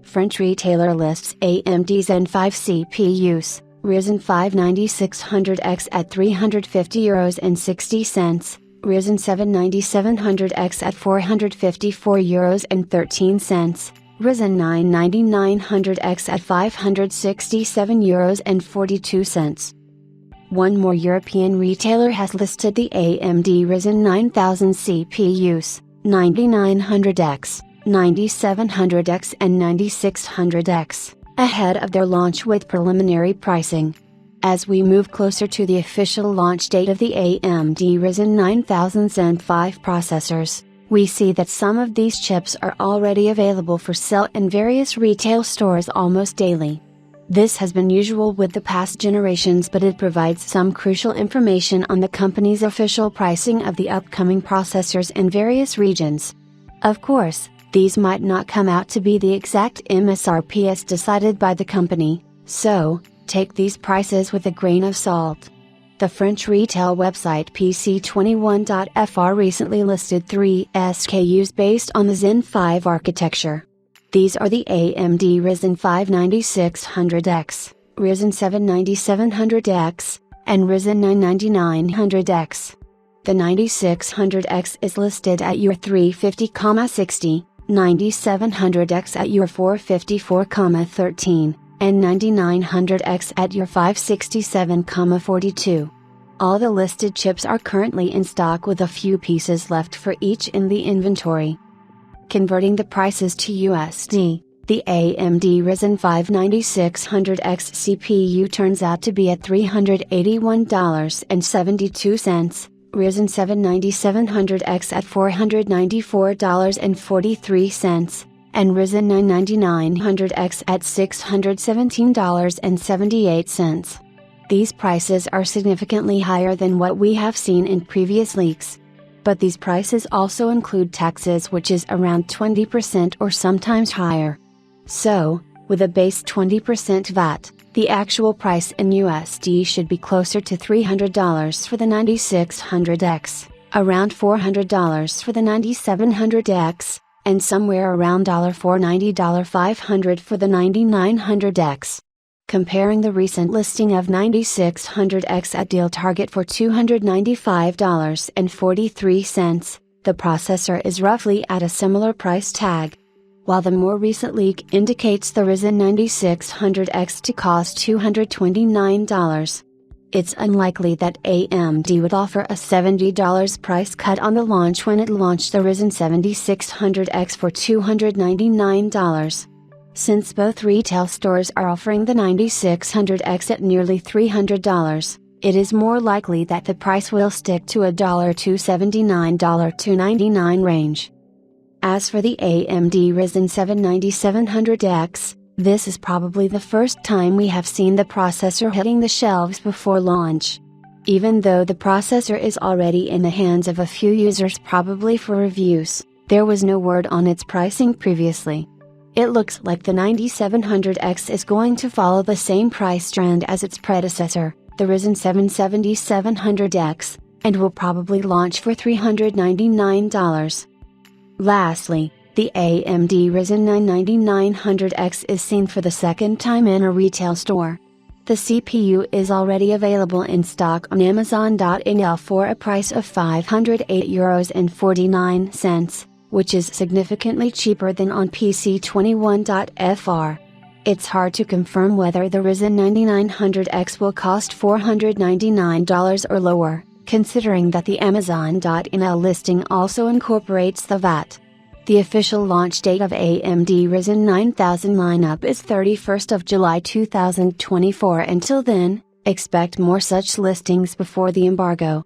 French retailer lists AMD Zen 5 CPUs, Ryzen 5 9600X at €350.60, Ryzen 7 9700X at €454.13, Ryzen 9 9900X at €567.42. One more European retailer has listed the AMD Ryzen 9000 CPUs, 9900X, 9700X and 9600X, ahead of their launch with preliminary pricing. As we move closer to the official launch date of the AMD Ryzen 9000 Zen 5 processors, we see that some of these chips are already available for sale in various retail stores almost daily. This has been usual with the past generations, but it provides some crucial information on the company's official pricing of the upcoming processors in various regions. Of course, these might not come out to be the exact MSRP as decided by the company, so, take these prices with a grain of salt. The French retail website PC21.fr recently listed 3 SKUs based on the Zen 5 architecture. These are the AMD Ryzen 5 9600X, Ryzen 7 9700X, and Ryzen 9 9900X. The 9600X is listed at €350.60, 9700X at €454.13, and 9900X at €567.42. All the listed chips are currently in stock with a few pieces left for each in the inventory. Converting the prices to USD, the AMD Ryzen 5 9600X CPU turns out to be at $381.72, Ryzen 7 9700X at $494.43, and Ryzen 9 9900X at $617.78. These prices are significantly higher than what we have seen in previous leaks. But these prices also include taxes, which is around 20% or sometimes higher. So, with a base 20% VAT, the actual price in USD should be closer to $300 for the 9600X, around $400 for the 9700X, and somewhere around $490-500 for the 9900X. Comparing the recent listing of 9600X at Deal Target for $295.43, the processor is roughly at a similar price tag. While the more recent leak indicates the Ryzen 9600X to cost $229, it's unlikely that AMD would offer a $70 price cut on the launch when it launched the Ryzen 7600X for $299. Since both retail stores are offering the 9600X at nearly $300, it is more likely that the price will stick to a $279-299 range. As for the AMD Ryzen 7 9700X, this is probably the first time we have seen the processor hitting the shelves before launch. Even though the processor is already in the hands of a few users, probably for reviews, there was no word on its pricing previously. It looks like the 9700X is going to follow the same price trend as its predecessor, the Ryzen 7 7700X, and will probably launch for $399. Lastly, the AMD Ryzen 9 9900X is seen for the second time in a retail store. The CPU is already available in stock on Amazon.nl for a price of €508.49, which is significantly cheaper than on PC21.fr. It's hard to confirm whether the Ryzen 9900X will cost $499 or lower, considering that the Amazon.nl listing also incorporates the VAT. The official launch date of AMD Ryzen 9000 lineup is 31st of July 2024. Until then, expect more such listings before the embargo.